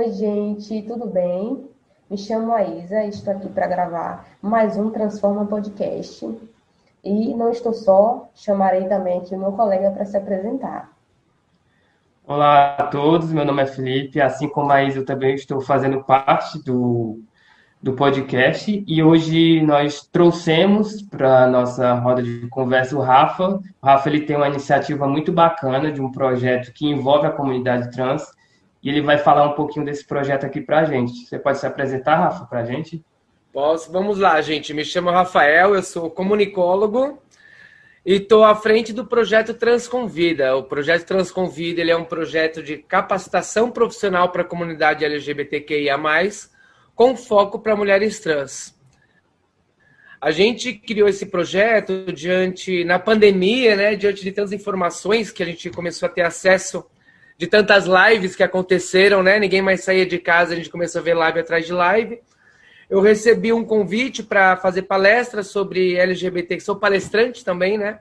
Oi, gente, tudo bem? Me chamo Aisa, estou aqui para gravar mais um Transforma Podcast. E não estou só, chamarei também aqui o meu colega para se apresentar. Olá a todos, meu nome é Felipe, assim como a Isa, eu também estou fazendo parte do podcast e hoje nós trouxemos para a nossa roda de conversa o Rafa. O Rafa ele tem uma iniciativa muito bacana de um projeto que envolve a comunidade trans e ele vai falar um pouquinho desse projeto aqui para a gente. Você pode se apresentar, Rafa, para a gente? Posso? Vamos lá, gente. Me chamo Rafael, eu sou comunicólogo e estou à frente do projeto Transconvida. O projeto Transconvida ele é um projeto de capacitação profissional para a comunidade LGBTQIA+, com foco para mulheres trans. A gente criou esse projeto na pandemia, né, diante de tantas informações que a gente começou a ter acesso, de tantas lives que aconteceram, né? Ninguém mais saía de casa, a gente começou a ver live atrás de live. Eu recebi um convite para fazer palestra sobre LGBT, que sou palestrante também, né?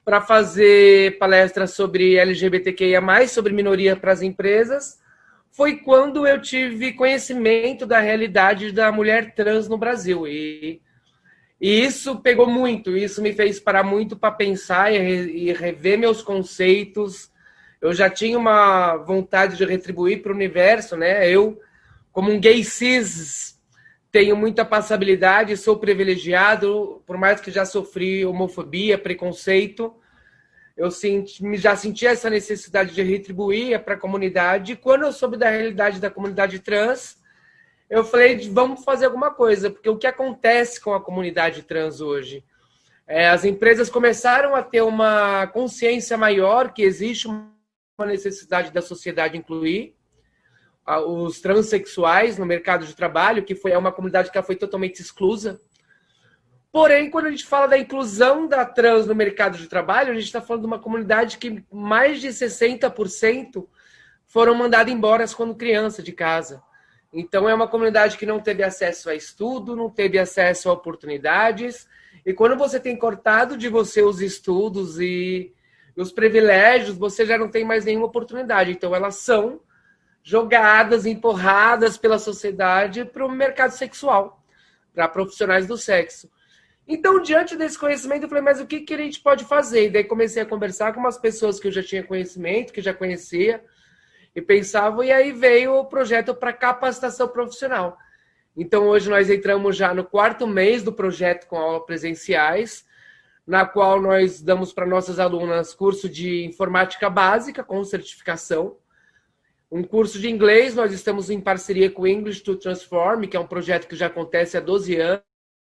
Para fazer palestra sobre LGBTQIA+, sobre minoria para as empresas. Foi quando eu tive conhecimento da realidade da mulher trans no Brasil. E isso pegou muito, isso me fez parar muito para pensar e rever meus conceitos. Eu já tinha uma vontade de retribuir para o universo, né? Eu, como um gay cis, tenho muita passabilidade, sou privilegiado, por mais que já sofri homofobia, preconceito, já senti essa necessidade de retribuir para a comunidade. E quando eu soube da realidade da comunidade trans, eu falei, vamos fazer alguma coisa, porque o que acontece com a comunidade trans hoje? As empresas começaram a ter uma consciência maior que existe uma necessidade da sociedade incluir os transexuais no mercado de trabalho, que é uma comunidade que ela foi totalmente exclusa. Porém, quando a gente fala da inclusão da trans no mercado de trabalho, a gente está falando de uma comunidade que mais de 60% foram mandadas embora quando criança de casa. Então, é uma comunidade que não teve acesso a estudo, não teve acesso a oportunidades. E quando você tem cortado de você os estudos e os privilégios, você já não tem mais nenhuma oportunidade. Então, elas são jogadas, empurradas pela sociedade para o mercado sexual, para profissionais do sexo. Então, diante desse conhecimento, eu falei, mas o que a gente pode fazer? E daí comecei a conversar com umas pessoas que eu já tinha conhecimento, que já conhecia, e pensava, e aí veio o projeto para capacitação profissional. Então, hoje nós entramos já no 4º mês do projeto com aulas presenciais, na qual nós damos para nossas alunas curso de informática básica com certificação, um curso de inglês, nós estamos em parceria com o English to Transform, que é um projeto que já acontece há 12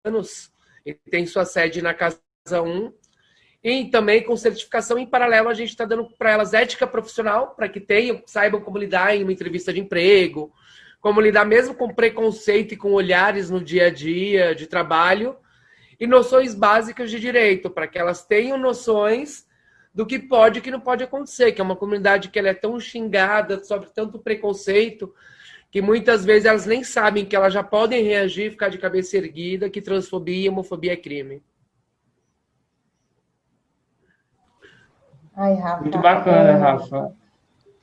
anos, e tem sua sede na Casa 1. E também com certificação em paralelo, a gente está dando para elas ética profissional, para que saibam como lidar em uma entrevista de emprego, como lidar mesmo com preconceito e com olhares no dia a dia de trabalho, e noções básicas de direito, para que elas tenham noções do que pode e que não pode acontecer, que é uma comunidade que ela é tão xingada, sofre tanto preconceito, que muitas vezes elas nem sabem que elas já podem reagir e ficar de cabeça erguida, que transfobia e homofobia é crime. Ai, Muito Rafa, bacana, Rafa.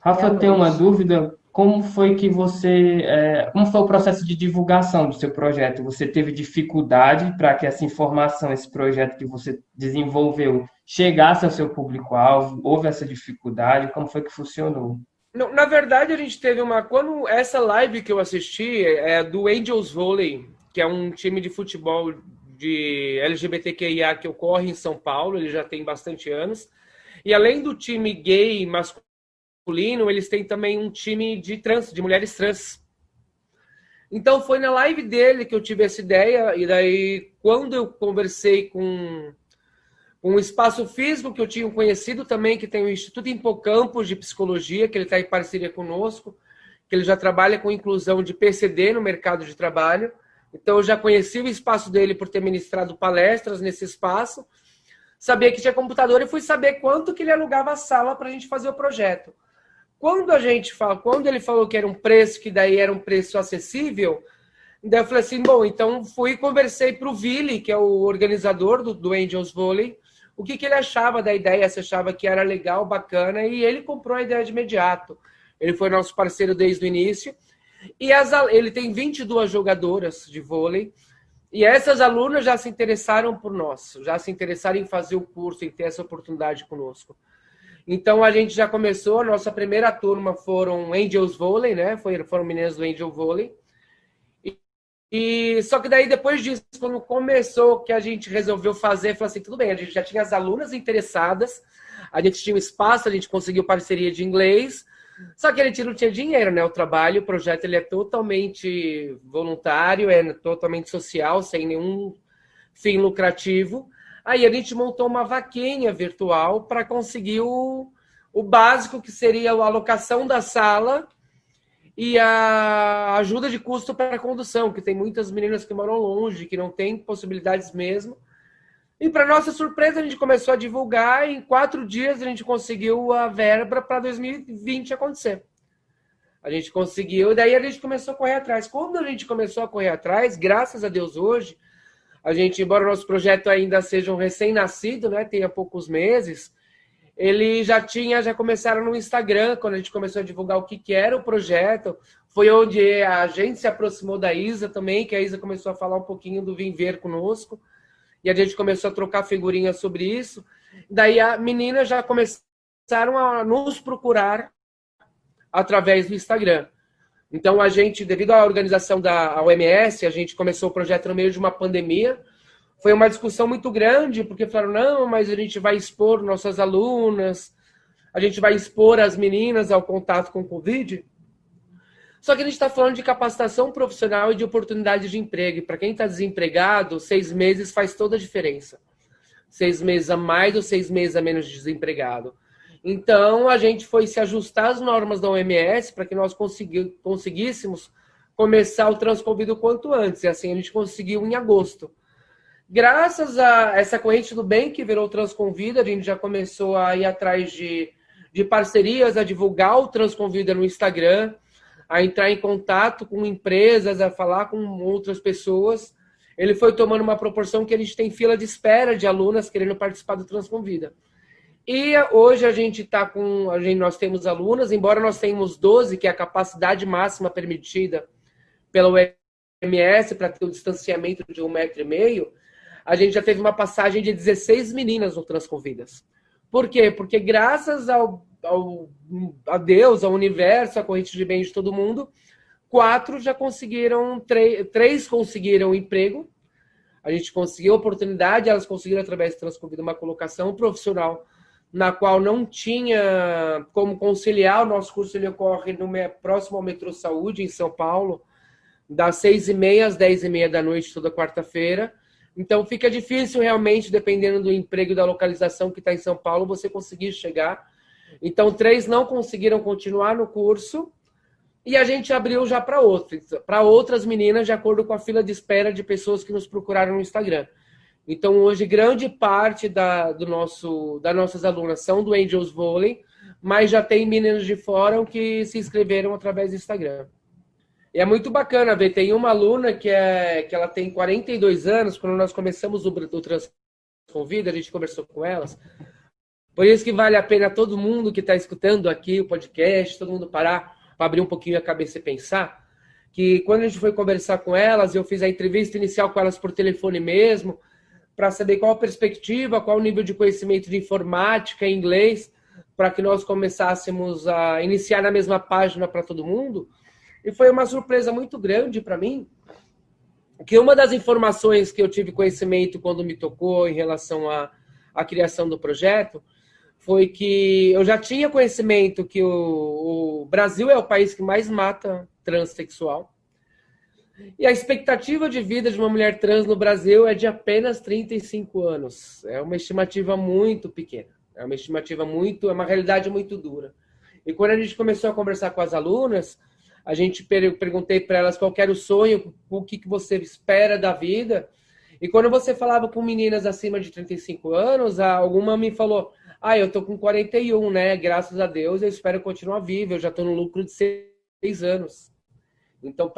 Rafa, tem uma realmente. dúvida. Como foi que como foi o processo de divulgação do seu projeto? Você teve dificuldade para que essa informação, esse projeto que você desenvolveu, chegasse ao seu público-alvo? Houve essa dificuldade? Como foi que funcionou? Não, na verdade, a gente teve quando essa live que eu assisti é do Angels Volley, que é um time de futebol de LGBTQIA que ocorre em São Paulo, ele já tem bastante anos. E além do time gay masculino, eles têm também um time de mulheres trans. Então foi na live dele que eu tive essa ideia, e daí quando eu conversei com um espaço físico que eu tinha conhecido também, que tem o Instituto Hipocampus de Psicologia, que ele está em parceria conosco, que ele já trabalha com inclusão de PCD no mercado de trabalho. Então eu já conheci o espaço dele por ter ministrado palestras nesse espaço, sabia que tinha computador e fui saber quanto que ele alugava a sala para a gente fazer o projeto. Quando ele falou que era um preço, que daí era um preço acessível, daí eu falei assim, bom, então fui e conversei para o Vili, que é o organizador do Angels Volley, o que ele achava da ideia, se achava que era legal, bacana, e ele comprou a ideia de imediato. Ele foi nosso parceiro desde o início, E ele tem 22 jogadoras de vôlei. E essas alunas já se interessaram por nós, já se interessaram em fazer o curso, em ter essa oportunidade conosco. Então, a gente já começou, a nossa primeira turma foram Angels Vôlei, né? Foram meninas do Angel Vôlei. E só que daí, depois disso, quando começou, que a gente resolveu fazer, falou assim, tudo bem, a gente já tinha as alunas interessadas, a gente tinha um espaço, a gente conseguiu parceria de inglês, só que a gente não tinha dinheiro, né? O trabalho, o projeto, ele é totalmente voluntário, é totalmente social, sem nenhum fim lucrativo. Aí a gente montou uma vaquinha virtual para conseguir o básico, que seria a alocação da sala e a ajuda de custo para a condução, que tem muitas meninas que moram longe, que não têm possibilidades mesmo. E, para nossa surpresa, a gente começou a divulgar e em 4 dias a gente conseguiu a verba para 2020 acontecer. A gente conseguiu, e daí a gente começou a correr atrás. Quando a gente começou a correr atrás, graças a Deus hoje, a gente, embora o nosso projeto ainda seja um recém-nascido, né, tenha poucos meses, ele já começaram no Instagram, quando a gente começou a divulgar o que era o projeto. Foi onde a gente se aproximou da Isa também, que a Isa começou a falar um pouquinho do Vem Ver conosco. E a gente começou a trocar figurinhas sobre isso. Daí as meninas já começaram a nos procurar através do Instagram. Então, a gente, devido à organização da OMS, a gente começou o projeto no meio de uma pandemia. Foi uma discussão muito grande, porque falaram, não, mas a gente vai expor nossas alunas, a gente vai expor as meninas ao contato com o Covid. Só que a gente está falando de capacitação profissional e de oportunidade de emprego. E para quem está desempregado, 6 meses faz toda a diferença. 6 meses a mais ou 6 meses a menos de desempregado. Então, a gente foi se ajustar às normas da OMS para que nós conseguíssemos começar o Transconvida o quanto antes. E assim a gente conseguiu em agosto. Graças a essa corrente do bem que virou o Transconvida, a gente já começou a ir atrás de parcerias, a divulgar o Transconvida no Instagram, a entrar em contato com empresas, a falar com outras pessoas. Ele foi tomando uma proporção que a gente tem fila de espera de alunas querendo participar do Transconvida. E hoje a gente está com... nós temos alunas, embora nós tenhamos 12, que é a capacidade máxima permitida pela OMS para ter o distanciamento de 1,5 metro, a gente já teve uma passagem de 16 meninas no Transconvidas. Por quê? Porque graças a Deus, ao universo, à corrente de bem de todo mundo, 4 já conseguiram, 3 conseguiram emprego, a gente conseguiu oportunidade, elas conseguiram através do Transconvida uma colocação profissional na qual não tinha como conciliar. O nosso curso ele ocorre próximo ao Metrô Saúde, em São Paulo, das 6h30 às 10h30 da noite, toda quarta-feira. Então, fica difícil realmente, dependendo do emprego e da localização que está em São Paulo, você conseguir chegar. Então, 3 não conseguiram continuar no curso e a gente abriu já para outras meninas, de acordo com a fila de espera de pessoas que nos procuraram no Instagram. Então, hoje, grande parte das nossas alunas são do Angels Vôlei, mas já tem meninas de fora que se inscreveram através do Instagram. E é muito bacana ver, tem uma aluna que ela tem 42 anos, quando nós começamos o Transconvida, a gente conversou com elas. Por isso que vale a pena todo mundo que está escutando aqui o podcast, todo mundo parar para abrir um pouquinho a cabeça e pensar, que quando a gente foi conversar com elas, eu fiz a entrevista inicial com elas por telefone mesmo, para saber qual a perspectiva, qual o nível de conhecimento de informática e inglês, para que nós começássemos a iniciar na mesma página para todo mundo. E foi uma surpresa muito grande para mim, que uma das informações que eu tive conhecimento quando me tocou em relação à criação do projeto foi que eu já tinha conhecimento que o Brasil é o país que mais mata transexual. E a expectativa de vida de uma mulher trans no Brasil é de apenas 35 anos. É uma estimativa muito pequena. É uma realidade muito dura. E quando a gente começou a conversar com as alunas, a gente perguntei para elas qual era o sonho, o que você espera da vida. E quando você falava com meninas acima de 35 anos, alguma me falou, eu tô com 41, né? Graças a Deus, eu espero continuar viva. Eu já tô no lucro de 6 anos. Então,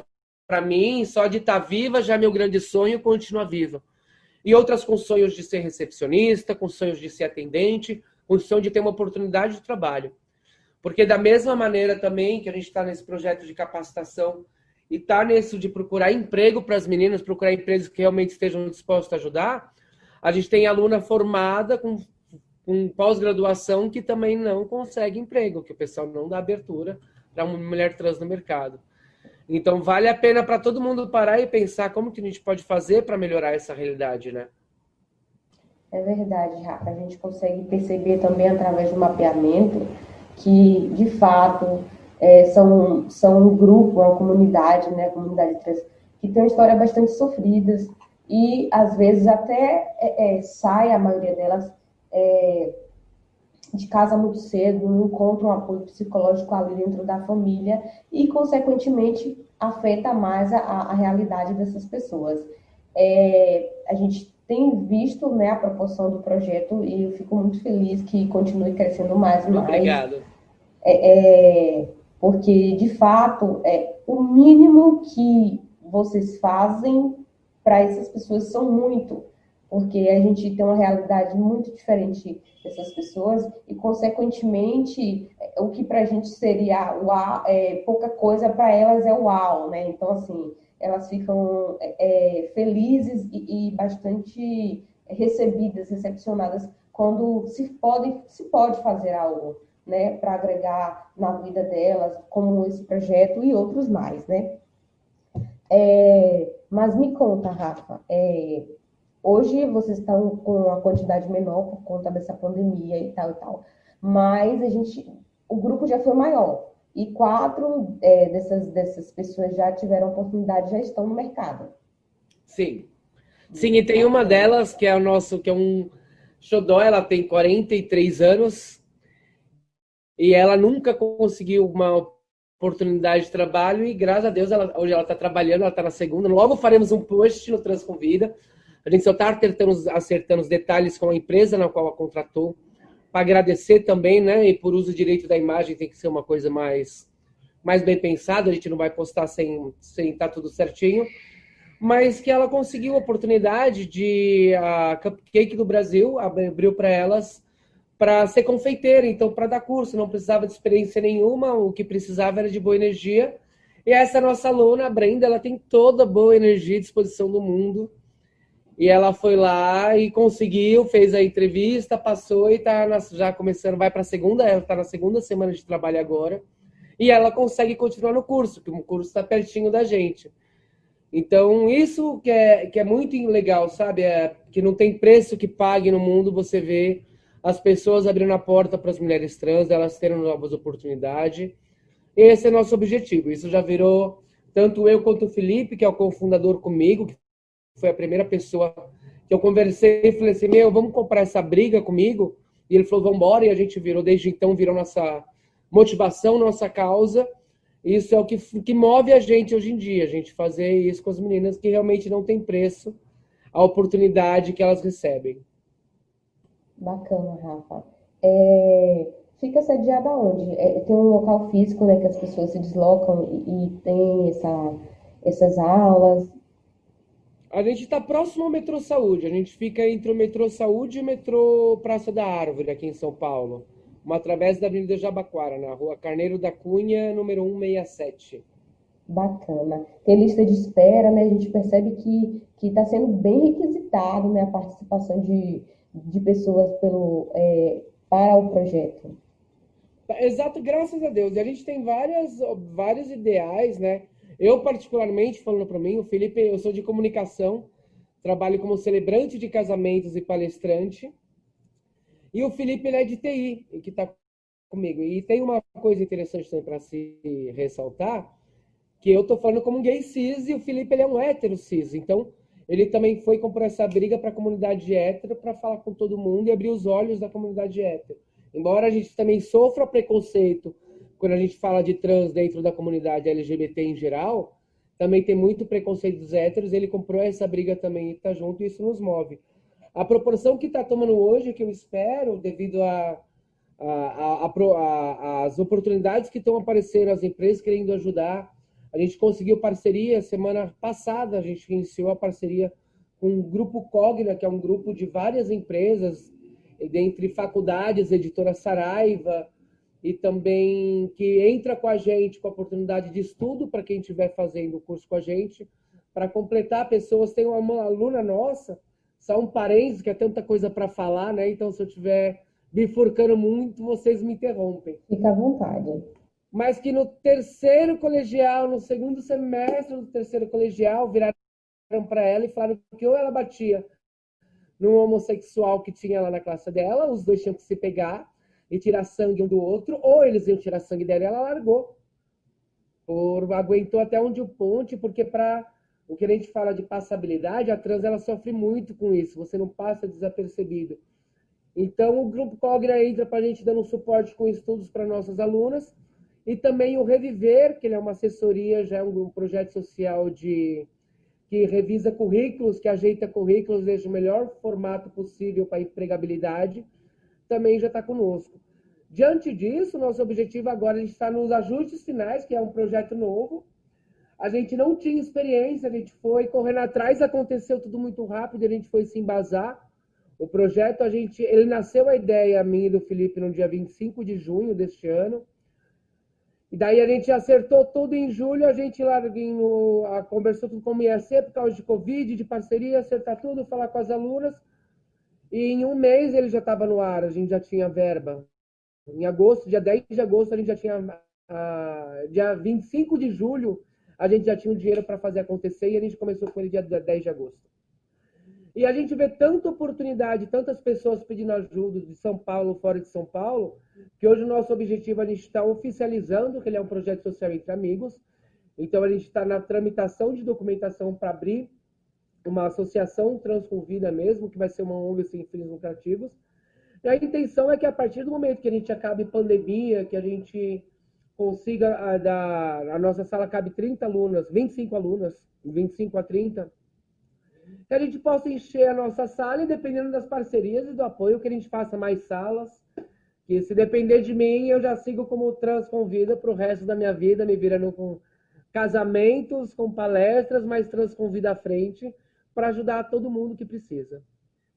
para mim, só de estar viva já é meu grande sonho, continuar viva. E outras com sonhos de ser recepcionista, com sonhos de ser atendente, com sonho de ter uma oportunidade de trabalho. Porque da mesma maneira também que a gente está nesse projeto de capacitação e está nisso de procurar emprego para as meninas, procurar empresas que realmente estejam dispostas a ajudar, a gente tem aluna formada com pós-graduação que também não consegue emprego, que o pessoal não dá abertura para uma mulher trans no mercado. Então, vale a pena para todo mundo parar e pensar como que a gente pode fazer para melhorar essa realidade, né? É verdade, Rafa. A gente consegue perceber também através do mapeamento que, de fato, são um grupo, uma comunidade, né, a comunidade trans, que tem uma história bastante sofrida e, às vezes, até sai, a maioria delas, de casa muito cedo, não encontram um apoio psicológico ali dentro da família e, consequentemente, afeta mais a realidade dessas pessoas. A gente tem visto, né, a proporção do projeto e eu fico muito feliz que continue crescendo mais e mais. Obrigado. Porque, de fato, o mínimo que vocês fazem para essas pessoas são muito, porque a gente tem uma realidade muito diferente dessas pessoas e, consequentemente, o que para a gente seria uau, pouca coisa, para elas é uau, né? Então, assim, elas ficam felizes e bastante recebidas, recepcionadas quando se pode fazer algo, né, para agregar na vida delas, como esse projeto e outros mais, né? Mas me conta, Rafa, hoje vocês estão com uma quantidade menor por conta dessa pandemia e tal, mas o grupo já foi maior e 4 dessas pessoas já tiveram oportunidade, já estão no mercado. Sim. Sim, e tem uma delas que é que é um xodó, ela tem 43 anos e ela nunca conseguiu uma oportunidade de trabalho e, graças a Deus, hoje ela está trabalhando, ela está na segunda. Logo faremos um post no Transconvida. A gente só está acertando os detalhes com a empresa na qual ela contratou, para agradecer também, né? E por uso direito da imagem tem que ser uma coisa mais bem pensada, a gente não vai postar sem estar tudo certinho. Mas que ela conseguiu a oportunidade de a Cupcake do Brasil abriu para elas para ser confeiteira, então para dar curso, não precisava de experiência nenhuma, o que precisava era de boa energia. E essa nossa aluna, a Brenda, ela tem toda a boa energia e disposição do mundo. E ela foi lá e conseguiu, fez a entrevista, passou e está já começando, vai para a segunda, ela está na segunda semana de trabalho agora. E ela consegue continuar no curso, porque o curso está pertinho da gente. Então, isso que é muito legal, sabe? Que não tem preço que pague no mundo você vê as pessoas abrindo a porta para as mulheres trans, elas terem novas oportunidades. Esse é nosso objetivo. Isso já virou, tanto eu quanto o Felipe, que é o cofundador comigo, que foi a primeira pessoa que eu conversei e falei assim, vamos comprar essa briga comigo? E ele falou, vamos embora, e a gente desde então, virou nossa motivação, nossa causa. Isso é o que move a gente hoje em dia, a gente fazer isso com as meninas que realmente não tem preço a oportunidade que elas recebem. Bacana, Rafa. Fica sediada onde? Tem um local físico, né, que as pessoas se deslocam e tem essas aulas? A gente está próximo ao Metrô Saúde, a gente fica entre o Metrô Saúde e o Metrô Praça da Árvore, aqui em São Paulo. Através da Avenida Jabaquara, na Rua Carneiro da Cunha, número 167. Bacana. Tem lista de espera, né? A gente percebe que está sendo bem requisitado, né, a participação de pessoas para o projeto. Exato, graças a Deus. E a gente tem vários ideais, né? Eu, particularmente, falando para mim, o Felipe, eu sou de comunicação, trabalho como celebrante de casamentos e palestrante. E o Felipe, ele é de TI, que está comigo. E tem uma coisa interessante também para se ressaltar, que eu estou falando como um gay cis e o Felipe, ele é um hétero cis. Então, ele também foi comprou essa briga para a comunidade hétero, para falar com todo mundo e abrir os olhos da comunidade hétero. Embora a gente também sofra preconceito quando a gente fala de trans dentro da comunidade LGBT em geral, também tem muito preconceito dos héteros, ele comprou essa briga também e está junto e isso nos move. A proporção que está tomando hoje, que eu espero, devido às oportunidades que estão aparecendo, as empresas querendo ajudar. A gente conseguiu parceria, semana passada a gente iniciou a parceria com o Grupo Cogna, que é um grupo de várias empresas, dentre faculdades, editora Saraiva, e também que entra com a gente com a oportunidade de estudo para quem estiver fazendo o curso com a gente. Para completar, pessoas, tem uma aluna nossa, só um parênteses, que é tanta coisa para falar, né? Então, se eu estiver bifurcando muito, vocês me interrompem. Fica à vontade. Mas que no terceiro colegial, no segundo semestre do terceiro colegial, viraram para ela e falaram que ou ela batia no homossexual que tinha lá na classe dela, os dois tinham que se pegar e tirar sangue um do outro, ou eles iam tirar sangue dela e ela largou. Aguentou até onde o ponte, porque para o que a gente fala de passabilidade, a trans ela sofre muito com isso, você não passa desapercebido. Então, o Grupo Cogna entra para a gente dando suporte com estudos para nossas alunas, e também o Reviver, que ele é uma assessoria, já é um projeto social que revisa currículos, que ajeita currículos desde o melhor formato possível para a empregabilidade, também já está conosco. Diante disso, nosso objetivo agora, a gente está nos ajustes finais, que é um projeto novo. A gente não tinha experiência, a gente foi correndo atrás, aconteceu tudo muito rápido, a gente foi se embasar. O projeto, ele nasceu a ideia, a minha e do Felipe, no dia 25 de junho deste ano. E daí a gente acertou tudo em julho, a gente conversou tudo como ia ser, por causa de Covid, de parceria, acertar tudo, falar com as alunas. E em um mês ele já estava no ar, a gente já tinha verba. Em agosto, dia 10 de agosto, a gente já tinha. Dia 25 de julho, a gente já tinha o dinheiro para fazer acontecer e a gente começou com ele dia 10 de agosto. E a gente vê tanta oportunidade, tantas pessoas pedindo ajuda de São Paulo, fora de São Paulo, que hoje o nosso objetivo, a gente está oficializando que ele é um projeto social entre amigos. Então, a gente está na tramitação de documentação para abrir uma associação Transconvida mesmo, que vai ser uma ONG sem fins lucrativos. E a intenção é que a partir do momento que a gente acabe pandemia, que a gente consiga, a nossa sala cabe 30 alunas, 25 alunas, 25 a 30, que a gente possa encher a nossa sala e, dependendo das parcerias e do apoio, que a gente faça mais salas, que se depender de mim, eu já sigo como Transconvida para o resto da minha vida, me virando com casamentos, com palestras, mas Transconvida à frente, para ajudar todo mundo que precisa.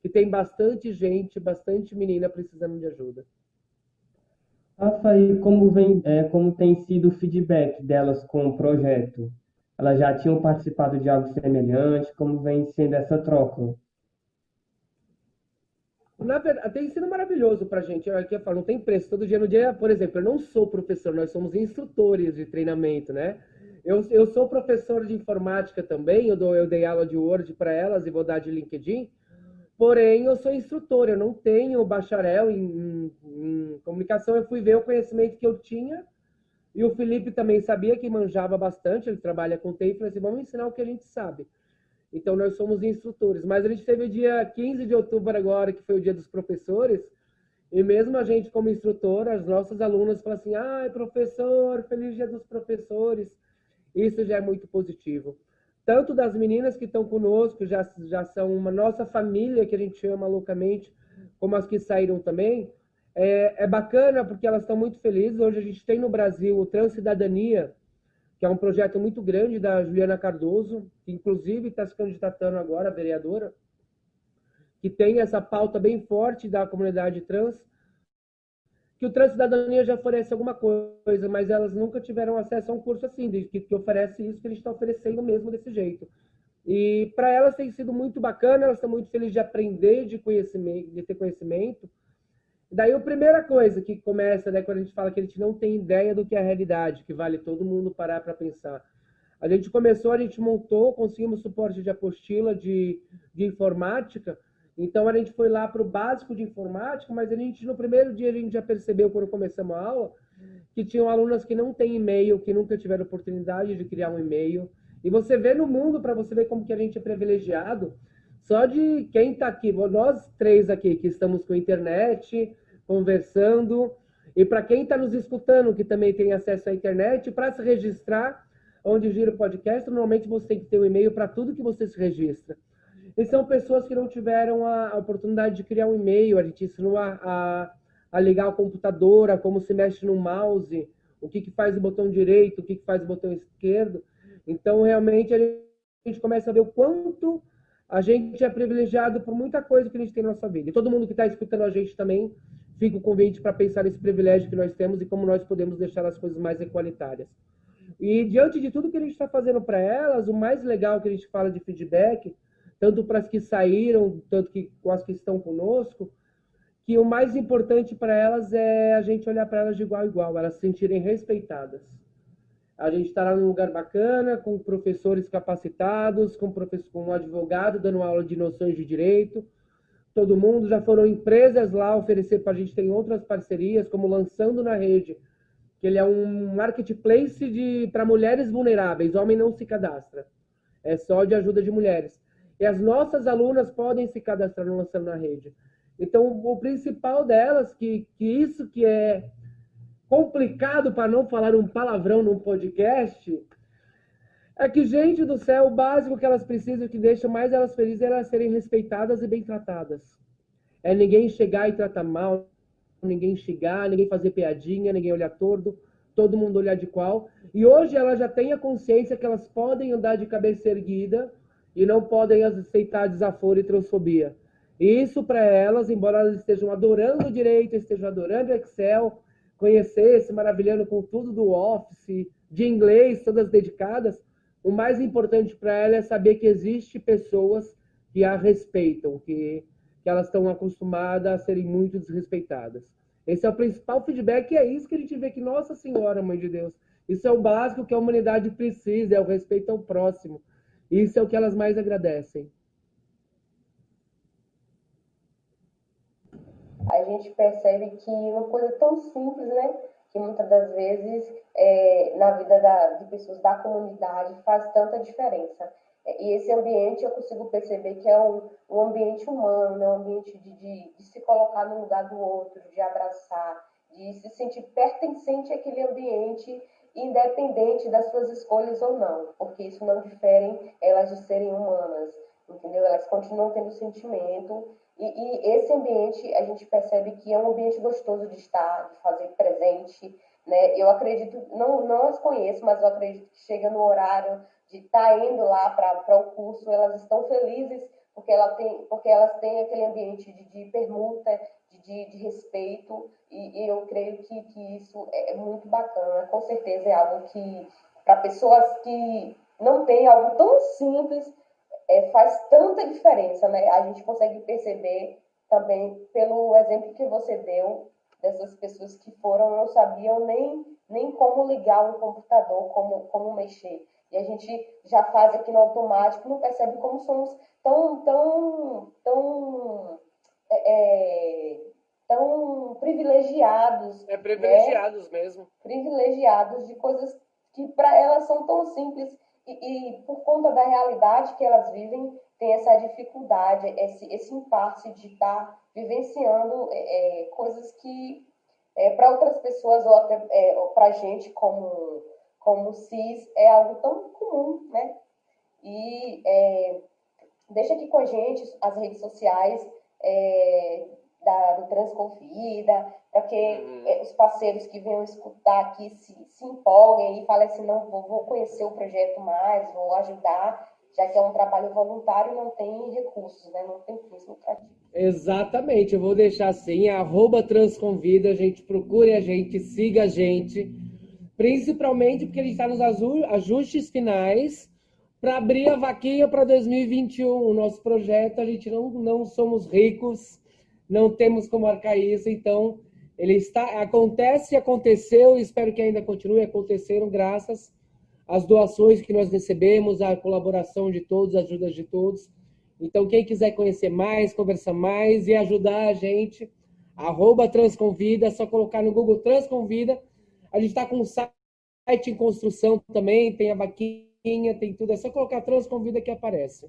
Que tem bastante gente, bastante menina precisando de ajuda. Rafa, e como tem sido o feedback delas com o projeto? Elas já tinham participado de algo semelhante? Como vem sendo essa troca? Na verdade, tem sido maravilhoso para a gente. Aqui eu falo, não tem preço. Todo dia no dia, por exemplo, eu não sou professor, nós somos instrutores de treinamento, né? Eu sou professor de informática também, eu dei aula de Word para elas e vou dar de LinkedIn. Porém, eu sou instrutor, eu não tenho bacharel em comunicação. Eu fui ver o conhecimento que eu tinha e o Felipe também sabia que manjava bastante, ele trabalha com TI, e falei assim, vamos ensinar o que a gente sabe. Então, nós somos instrutores. Mas a gente teve o dia 15 de outubro agora, que foi o dia dos professores, e mesmo a gente como instrutor, as nossas alunas falam assim, ai, professor, feliz dia dos professores. Isso já é muito positivo. Tanto das meninas que estão conosco, já são uma nossa família, que a gente chama loucamente, como as que saíram também. É bacana porque elas estão muito felizes. Hoje a gente tem no Brasil o Transcidadania, que é um projeto muito grande da Juliana Cardoso, que inclusive está se candidatando agora, a vereadora, que tem essa pauta bem forte da comunidade trans, que o Transcidadania já oferece alguma coisa, mas elas nunca tiveram acesso a um curso assim, que oferece isso que a gente está oferecendo mesmo desse jeito. E para elas tem sido muito bacana, elas estão muito felizes de aprender, de ter conhecimento. Daí a primeira coisa que começa, né, quando a gente fala que a gente não tem ideia do que é a realidade, que vale todo mundo parar para pensar. A gente montou, conseguimos suporte de apostila de informática. Então a gente foi lá para o básico de informática, mas no primeiro dia a gente já percebeu, quando começamos a aula, que tinham alunas que não têm e-mail, que nunca tiveram oportunidade de criar um e-mail. E você vê no mundo, para você ver como que a gente é privilegiado, só de quem está aqui, nós três aqui que estamos com internet, conversando, e para quem está nos escutando, que também tem acesso à internet, para se registrar, onde gira o podcast, normalmente você tem que ter um e-mail para tudo que você se registra. E são pessoas que não tiveram a oportunidade de criar um e-mail, a gente ensinou a ligar o computador, a como se mexe no mouse, o que faz o botão direito, o que faz o botão esquerdo. Então, realmente, a gente começa a ver o quanto a gente é privilegiado por muita coisa que a gente tem na nossa vida. E todo mundo que está escutando a gente também fica o convite para pensar nesse privilégio que nós temos e como nós podemos deixar as coisas mais equalitárias. E diante de tudo que a gente está fazendo para elas, o mais legal que a gente fala de feedback, tanto para as que saíram, tanto que com as que estão conosco, que o mais importante para elas é a gente olhar para elas de igual a igual, elas se sentirem respeitadas. A gente está lá num lugar bacana, com professores capacitados, com um advogado dando aula de noções de direito. Todo mundo, já foram empresas lá oferecer para a gente, tem outras parcerias, como Lançando na Rede, que ele é um marketplace para mulheres vulneráveis, homem não se cadastra, é só de ajuda de mulheres. E as nossas alunas podem se cadastrar no Lançando na Rede. Então, o principal delas, que isso que é complicado para não falar um palavrão num podcast, é que, gente do céu, o básico que elas precisam, que deixa mais elas felizes, é elas serem respeitadas e bem tratadas. É ninguém chegar e tratar mal, ninguém xingar, ninguém fazer piadinha, ninguém olhar torto, todo mundo olhar de qual. E hoje elas já têm a consciência que elas podem andar de cabeça erguida e não podem aceitar desaforo e transfobia. E isso para elas, embora elas estejam adorando o direito, estejam adorando o Excel, conhecer, se maravilhando com tudo do Office, de inglês, todas dedicadas, o mais importante para ela é saber que existe pessoas que a respeitam, que elas estão acostumadas a serem muito desrespeitadas. Esse é o principal feedback e é isso que a gente vê que, Nossa Senhora, Mãe de Deus, isso é o básico que a humanidade precisa, é o respeito ao próximo. Isso é o que elas mais agradecem. A gente percebe que uma coisa tão simples, né? Que muitas das vezes na vida de pessoas da comunidade faz tanta diferença. E esse ambiente eu consigo perceber que é um ambiente humano, né? Um ambiente de se colocar no lugar do outro, de abraçar, de se sentir pertencente àquele ambiente, independente das suas escolhas ou não, porque isso não difere elas de serem humanas, entendeu? Elas continuam tendo sentimento. E esse ambiente, a gente percebe que é um ambiente gostoso de estar, de fazer presente, né? Eu acredito, não as conheço, mas eu acredito que chega no horário de estar indo lá para o curso, elas estão felizes porque elas têm aquele ambiente de permuta, de respeito, e eu creio que isso é muito bacana. Com certeza é algo que, para pessoas que não têm algo tão simples, faz tanta diferença, né? A gente consegue perceber também pelo exemplo que você deu dessas pessoas que não sabiam nem como ligar um computador, como mexer. E a gente já faz aqui no automático, não percebe como somos tão privilegiados. Privilegiados, né? Mesmo. Privilegiados de coisas que para elas são tão simples. E por conta da realidade que elas vivem, tem essa dificuldade, esse impasse de estar vivenciando coisas que, para outras pessoas, ou até para a gente como cis, é algo tão comum, né? E deixa aqui com a gente as redes sociais do Transconfida, para que os parceiros que venham escutar aqui se empolguem e falem assim, não, vou conhecer o projeto mais, vou ajudar, já que é um trabalho voluntário e não tem recursos, né? Não tem fins lucrativos. Exatamente, eu vou deixar assim, @transconvida, gente, procure a gente, siga a gente, principalmente porque a gente está nos ajustes finais para abrir a vaquinha para 2021. O nosso projeto, a gente não somos ricos, não temos como arcar isso, então ele aconteceu, e espero que ainda continue acontecendo, graças às doações que nós recebemos, à colaboração de todos, às ajudas de todos. Então, quem quiser conhecer mais, conversar mais e ajudar a gente, @transconvida, é só colocar no Google Transconvida. A gente está com um site em construção também, tem a vaquinha, tem tudo, é só colocar Transconvida que aparece.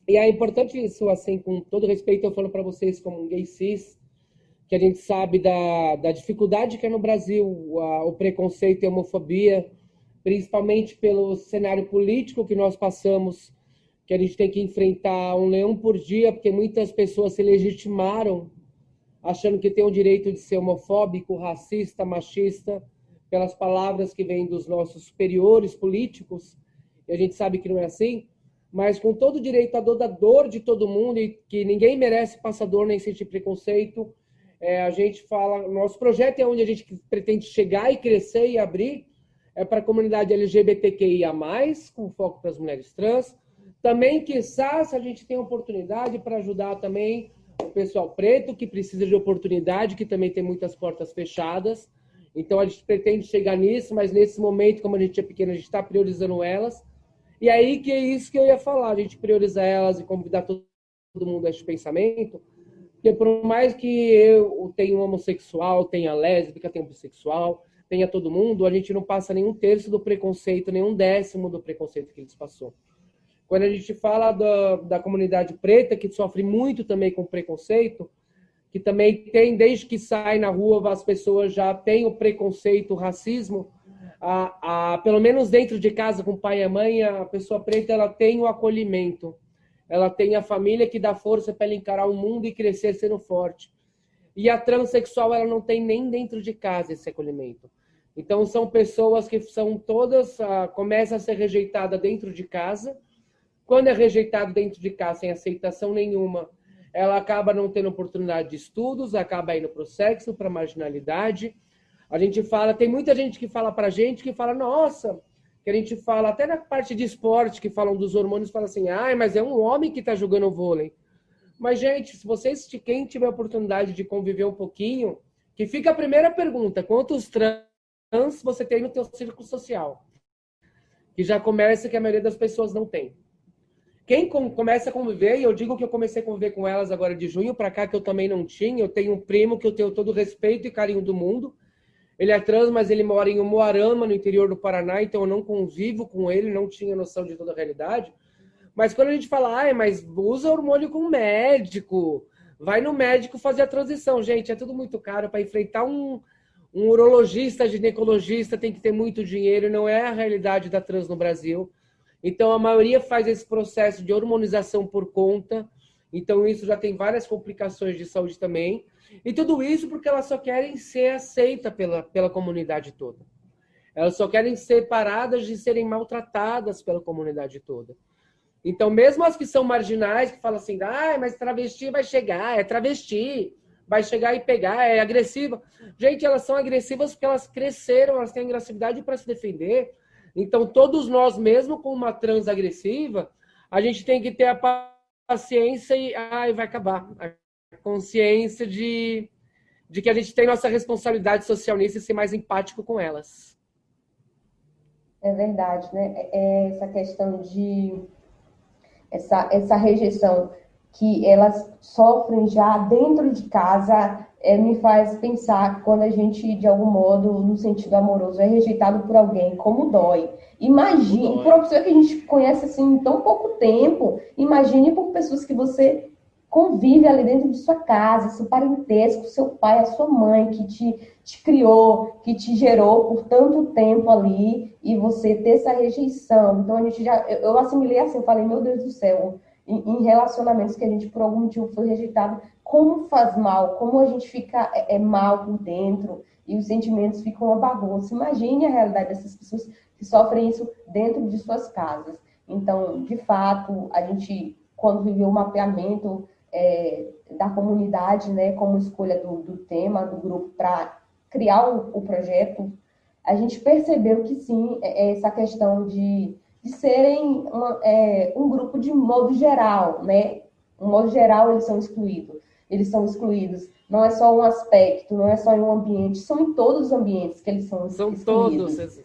E é importante isso, assim, com todo respeito, eu falo para vocês como um gay cis, que a gente sabe da dificuldade que é no Brasil o preconceito e a homofobia, principalmente pelo cenário político que nós passamos, que a gente tem que enfrentar um leão por dia, porque muitas pessoas se legitimaram achando que tem o direito de ser homofóbico, racista, machista, pelas palavras que vêm dos nossos superiores políticos, e a gente sabe que não é assim, mas com todo o direito à dor de todo mundo, e que ninguém merece passar dor nem sentir preconceito, A gente fala, nosso projeto é onde a gente pretende chegar e crescer e abrir para a comunidade LGBTQIA+, com foco para as mulheres trans. Também, quiçá, se a gente tem oportunidade para ajudar também o pessoal preto, que precisa de oportunidade, que também tem muitas portas fechadas. Então, a gente pretende chegar nisso, mas nesse momento, como a gente é pequeno, a gente está priorizando elas. E aí, que é isso que eu ia falar, a gente prioriza elas e convidar todo mundo a esse pensamento, porque por mais que eu tenha um homossexual, tenha lésbica, tenha bissexual, tenha todo mundo, a gente não passa nenhum terço do preconceito, nenhum décimo do preconceito que eles passou. Quando a gente fala da comunidade preta, que sofre muito também com preconceito, que também tem, desde que sai na rua, as pessoas já têm o preconceito, o racismo, pelo menos dentro de casa, com o pai e a mãe, a pessoa preta ela tem o acolhimento. Ela tem a família que dá força para ela encarar o mundo e crescer sendo forte. E a transexual, ela não tem nem dentro de casa esse acolhimento. Então, são pessoas que são todas, começam a ser rejeitadas dentro de casa. Quando é rejeitado dentro de casa, sem aceitação nenhuma, ela acaba não tendo oportunidade de estudos, acaba indo para o sexo, para a marginalidade. A gente fala, tem muita gente que fala para a gente, que fala, nossa, que a gente fala, até na parte de esporte, que falam dos hormônios, fala assim, mas é um homem que está jogando vôlei. Mas, gente, se vocês, quem tiver a oportunidade de conviver um pouquinho, que fica a primeira pergunta, quantos trans você tem no teu círculo social? Que já começa que a maioria das pessoas não tem. Quem começa a conviver, e eu digo que eu comecei a conviver com elas agora de junho para cá, que eu também não tinha, eu tenho um primo que eu tenho todo o respeito e carinho do mundo. Ele é trans, mas ele mora em Umuarama, no interior do Paraná, então eu não convivo com ele, não tinha noção de toda a realidade. Mas quando a gente fala, mas usa hormônio com médico, vai no médico fazer a transição. Gente, é tudo muito caro para enfrentar um urologista, ginecologista, tem que ter muito dinheiro, não é a realidade da trans no Brasil. Então, a maioria faz esse processo de hormonização por conta. Então, isso já tem várias complicações de saúde também. E tudo isso porque elas só querem ser aceitas pela comunidade toda. Elas só querem ser paradas de serem maltratadas pela comunidade toda. Então, mesmo as que são marginais, que falam assim, mas travesti vai chegar, é travesti, vai chegar e pegar, é agressiva. Gente, elas são agressivas porque elas cresceram, elas têm agressividade para se defender. Então, todos nós, mesmo com uma trans agressiva, a gente tem que ter a paciência e vai acabar. A consciência de que a gente tem nossa responsabilidade social nisso e ser mais empático com elas. É verdade, né? Essa questão de... Essa rejeição que elas sofrem já dentro de casa me faz pensar quando a gente, de algum modo, no sentido amoroso, é rejeitado por alguém, como dói. Imagine, por uma pessoa que a gente conhece assim em tão pouco tempo, imagine por pessoas que você convive ali dentro de sua casa, seu parentesco, seu pai, a sua mãe, que te criou, que te gerou por tanto tempo ali, e você ter essa rejeição. Então, eu assimilei assim, eu falei, meu Deus do céu, em relacionamentos que a gente, por algum motivo, foi rejeitado, como faz mal, como a gente fica mal por dentro, e os sentimentos ficam uma bagunça. Imagine a realidade dessas pessoas que sofrem isso dentro de suas casas. Então, de fato, a gente, quando viveu o mapeamento da comunidade, né, como escolha do tema, do grupo, para criar o projeto, a gente percebeu que sim, essa questão de serem um grupo de modo geral, né? Um modo geral, eles são excluídos. Eles são excluídos. Não é só um aspecto, não é só em um ambiente, são em todos os ambientes que eles são excluídos. Todos.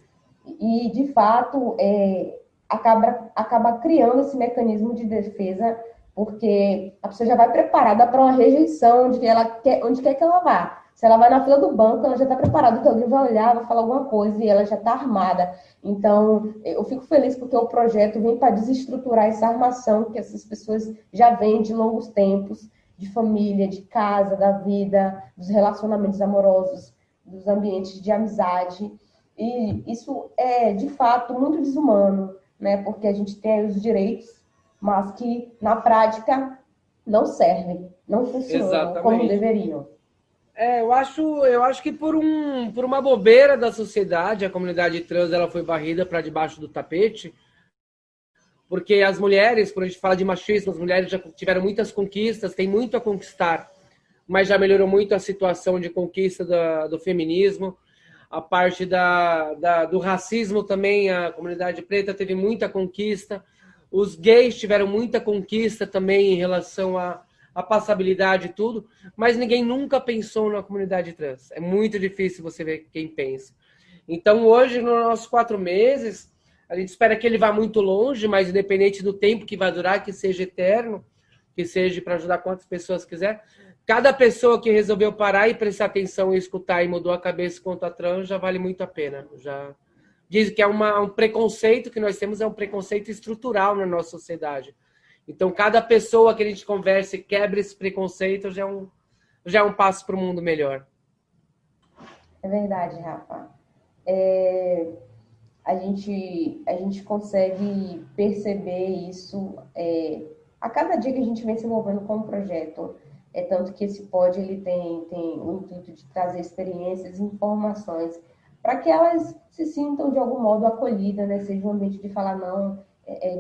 E, de fato, acaba criando esse mecanismo de defesa, porque a pessoa já vai preparada para uma rejeição onde quer que ela vá. Se ela vai na fila do banco, ela já está preparada que alguém vai olhar, vai falar alguma coisa e ela já está armada. Então, eu fico feliz porque o projeto vem para desestruturar essa armação que essas pessoas já vêm de longos tempos, de família, de casa, da vida, dos relacionamentos amorosos, dos ambientes de amizade. E isso é, de fato, muito desumano, né? Porque a gente tem os direitos, mas que, na prática, não servem, não funcionam. Exatamente. Como deveriam. Eu acho que por uma bobeira da sociedade, a comunidade trans ela foi varrida para debaixo do tapete, porque as mulheres, quando a gente fala de machismo, as mulheres já tiveram muitas conquistas, tem muito a conquistar, mas já melhorou muito a situação de conquista do feminismo. A parte do racismo também, a comunidade preta teve muita conquista. Os gays tiveram muita conquista também em relação à passabilidade e tudo, mas ninguém nunca pensou na comunidade trans. É muito difícil você ver quem pensa. Então, hoje, nos nossos 4 meses, a gente espera que ele vá muito longe, mas independente do tempo que vai durar, que seja eterno, que seja para ajudar quantas pessoas quiser. Cada pessoa que resolveu parar e prestar atenção e escutar e mudou a cabeça quanto a trans já vale muito a pena. Já diz que é um preconceito que nós temos, é um preconceito estrutural na nossa sociedade. Então, cada pessoa que a gente conversa e quebra esse preconceito já é um passo para o mundo melhor. É verdade, Rafa. A gente consegue perceber isso a cada dia que a gente vem se envolvendo com o projeto. Tanto que esse pod ele tem o intuito de trazer experiências e informações para que elas se sintam de algum modo acolhidas, né? Seja um ambiente de falar, não,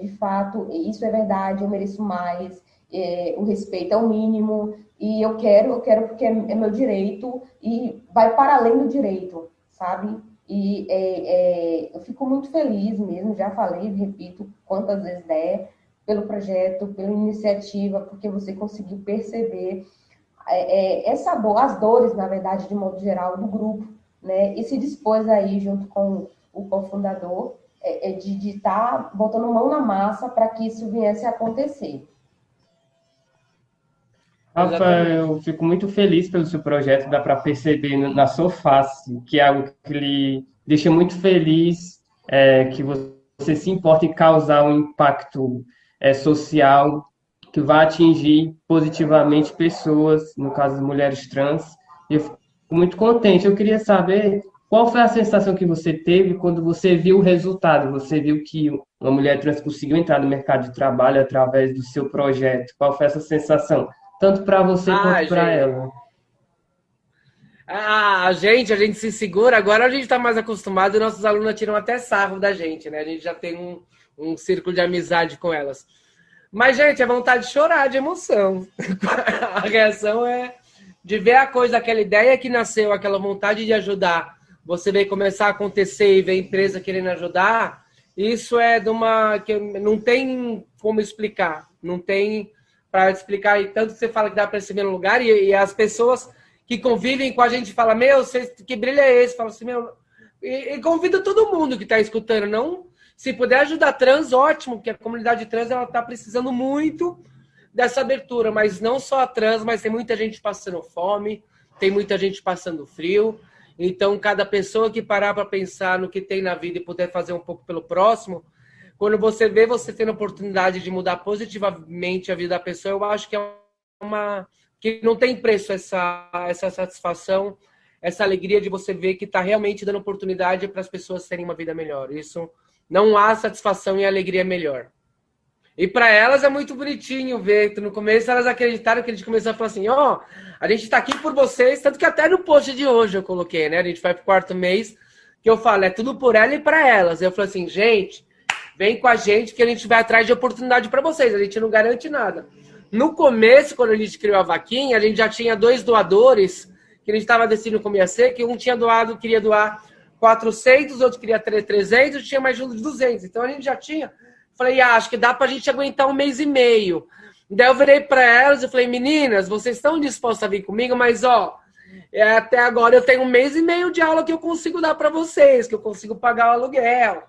de fato, isso é verdade, eu mereço mais, o respeito é o mínimo, e eu quero porque é meu direito, e vai para além do direito, sabe? E eu fico muito feliz mesmo, já falei, repito quantas vezes der, pelo projeto, pela iniciativa, porque você conseguiu perceber as dores, na verdade, de modo geral, do grupo, né? E se dispôs aí, junto com o cofundador, de estar botando mão na massa para que isso viesse a acontecer. Rafa, eu fico muito feliz pelo seu projeto, dá para perceber na sua face que é algo que lhe deixa muito feliz, que você se importa em causar um impacto social que vai atingir positivamente pessoas, no caso das mulheres trans. Eu fico muito contente. Eu queria saber qual foi a sensação que você teve quando você viu o resultado, você viu que uma mulher trans conseguiu entrar no mercado de trabalho através do seu projeto. Qual foi essa sensação? Tanto para você quanto para ela. A gente se segura, agora a gente está mais acostumado e nossos alunos tiram até sarro da gente, né? A gente já tem um círculo de amizade com elas. Mas, gente, é vontade de chorar, de emoção. A reação é de ver a coisa, aquela ideia que nasceu, aquela vontade de ajudar. Você vê começar a acontecer e ver a empresa querendo ajudar, isso é que não tem como explicar. Não tem para explicar. E tanto que você fala que dá para se ver no lugar, e as pessoas que convivem com a gente falam, meu, que brilho é esse? Fala assim, meu... E convida todo mundo que está escutando, não... Se puder ajudar trans, ótimo, porque a comunidade trans está precisando muito dessa abertura, mas não só a trans, mas tem muita gente passando fome, tem muita gente passando frio. Então, cada pessoa que parar para pensar no que tem na vida e puder fazer um pouco pelo próximo, quando você vê você tendo a oportunidade de mudar positivamente a vida da pessoa, eu acho que que não tem preço essa satisfação, essa alegria de você ver que está realmente dando oportunidade para as pessoas terem uma vida melhor. Isso não há satisfação e alegria melhor. E para elas é muito bonitinho ver. No começo elas acreditaram que a gente começou a falar assim, a gente está aqui por vocês, tanto que até no post de hoje eu coloquei, né? A gente vai pro 4º mês, que eu falo, é tudo por ela e para elas. Eu falo assim, gente, vem com a gente que a gente vai atrás de oportunidade para vocês, a gente não garante nada. No começo, quando a gente criou a vaquinha, a gente já tinha 2 doadores, que a gente estava decidindo como ia ser, que um queria doar 400, outro queria 300, tinha mais de 200. Então a gente já tinha. Falei, acho que dá pra gente aguentar 1 mês e meio. Daí eu virei para elas e falei, meninas, vocês estão dispostas a vir comigo? Mas, até agora eu tenho 1 mês e meio de aula que eu consigo dar para vocês, que eu consigo pagar o aluguel.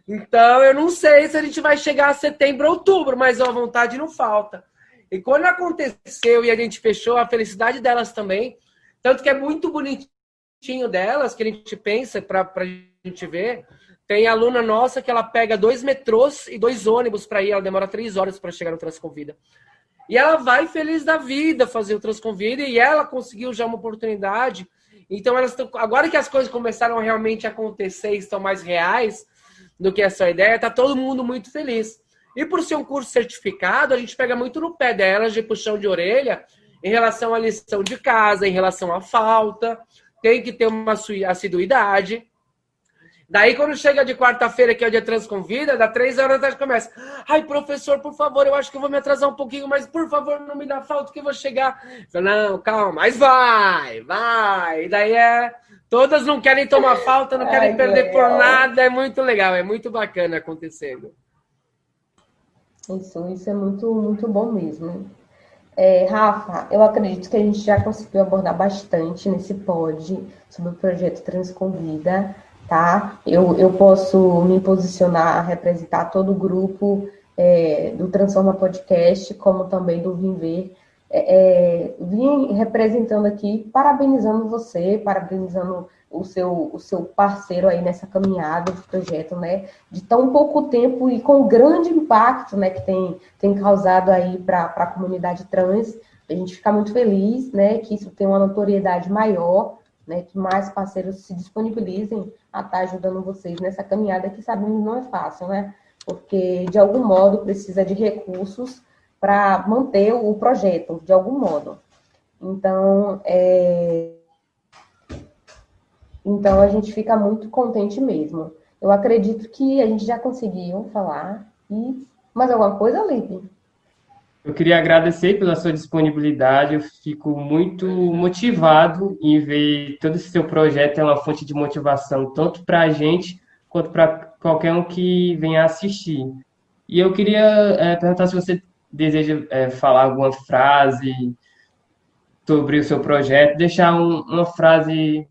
Então eu não sei se a gente vai chegar a setembro ou outubro, mas a vontade não falta. E quando aconteceu e a gente fechou, a felicidade delas também, tanto que é muito bonitinho delas, que a gente pensa para a gente ver. Tem aluna nossa que ela pega 2 metrôs e 2 ônibus para ir, ela demora 3 horas para chegar no Transconvida. E ela vai feliz da vida fazer o Transconvida e ela conseguiu já uma oportunidade. Então, agora que as coisas começaram a realmente acontecer e estão mais reais do que essa ideia, está todo mundo muito feliz. E por ser um curso certificado, a gente pega muito no pé delas de puxão de orelha em relação à lição de casa, em relação à falta, tem que ter uma assiduidade. Daí, quando chega de quarta-feira, que é o dia Transconvida, dá 3 horas da tarde, começa. Ai, professor, por favor, eu acho que eu vou me atrasar um pouquinho, mas por favor, não me dá falta que eu vou chegar. Eu falo, não, calma, mas vai. E daí todas não querem tomar falta, não querem perder por nada. É muito legal, é muito bacana acontecendo. Isso é muito, muito bom mesmo. Rafa, eu acredito que a gente já conseguiu abordar bastante nesse pod sobre o projeto Transconvida, tá? Eu posso me posicionar, representar todo o grupo do Transforma Podcast, como também do Vim Ver. Vim representando aqui, parabenizando você, parabenizando o seu parceiro aí nessa caminhada do projeto, né? De tão pouco tempo e com grande impacto, né, que tem causado aí para a comunidade trans. A gente fica muito feliz, né, que isso tenha uma notoriedade maior, né, que mais parceiros se disponibilizem a estar ajudando vocês nessa caminhada que sabemos não é fácil, né? Porque de algum modo precisa de recursos para manter o projeto, de algum modo. Então, a gente fica muito contente mesmo. Eu acredito que a gente já conseguiu falar. E mais alguma coisa, Lipe? Eu queria agradecer pela sua disponibilidade. Eu fico muito motivado em ver todo esse seu projeto é uma fonte de motivação, tanto para a gente quanto para qualquer um que venha assistir. E eu queria perguntar se você deseja falar alguma frase sobre o seu projeto, deixar uma frase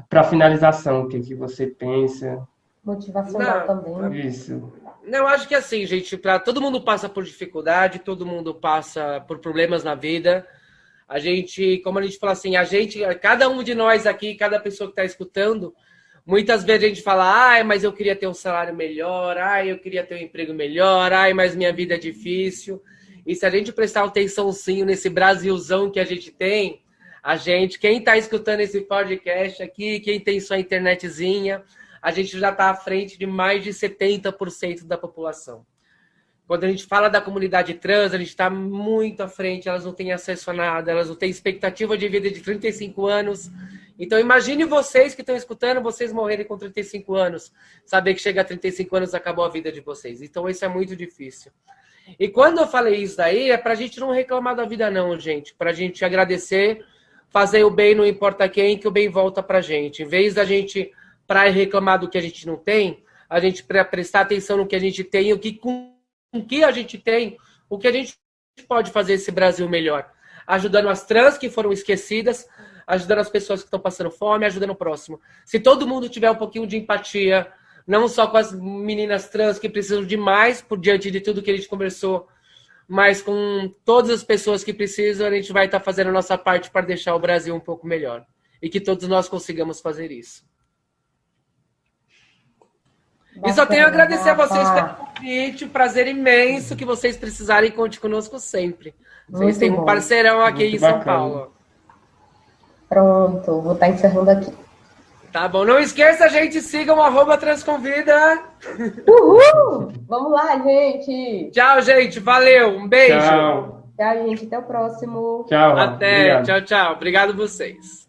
para finalização, o que você pensa. Motivacional também. Isso. Não, acho que assim, gente, todo mundo passa por dificuldade, todo mundo passa por problemas na vida. A gente, como a gente fala assim, cada um de nós aqui, cada pessoa que está escutando, muitas vezes a gente fala, ai, mas eu queria ter um salário melhor, ai, eu queria ter um emprego melhor, ai, mas minha vida é difícil. E se a gente prestar atençãozinho nesse Brasilzão que a gente tem, quem está escutando esse podcast aqui, quem tem sua internetzinha, a gente já está à frente de mais de 70% da população. Quando a gente fala da comunidade trans, a gente está muito à frente, elas não têm acesso a nada, elas não têm expectativa de vida de 35 anos. Então, imagine vocês que estão escutando, vocês morrerem com 35 anos, saber que chega a 35 anos acabou a vida de vocês. Então, isso é muito difícil. E quando eu falei isso daí, é para a gente não reclamar da vida não, gente. Para a gente agradecer, fazer o bem, não importa quem, que o bem volta para a gente. Em vez da gente para reclamar do que a gente não tem, a gente prestar atenção no que a gente tem, com o que a gente tem, o que a gente pode fazer esse Brasil melhor. Ajudando as trans que foram esquecidas, ajudando as pessoas que estão passando fome, ajudando o próximo. Se todo mundo tiver um pouquinho de empatia, não só com as meninas trans que precisam de mais, por diante de tudo que a gente conversou, mas com todas as pessoas que precisam, a gente vai estar fazendo a nossa parte para deixar o Brasil um pouco melhor. E que todos nós consigamos fazer isso. Bacana, e só tenho a agradecer a vocês pelo convite, prazer imenso, que vocês precisarem, conte conosco sempre. Vocês têm um parceirão aqui em São Paulo. Pronto, vou estar encerrando aqui. Tá bom, não esqueça, gente, sigam o @transconvida. Uhul! Vamos lá, gente! Tchau, gente, valeu, um beijo. Tchau, gente, até o próximo. Tchau. Até, obrigado. Tchau. Obrigado vocês.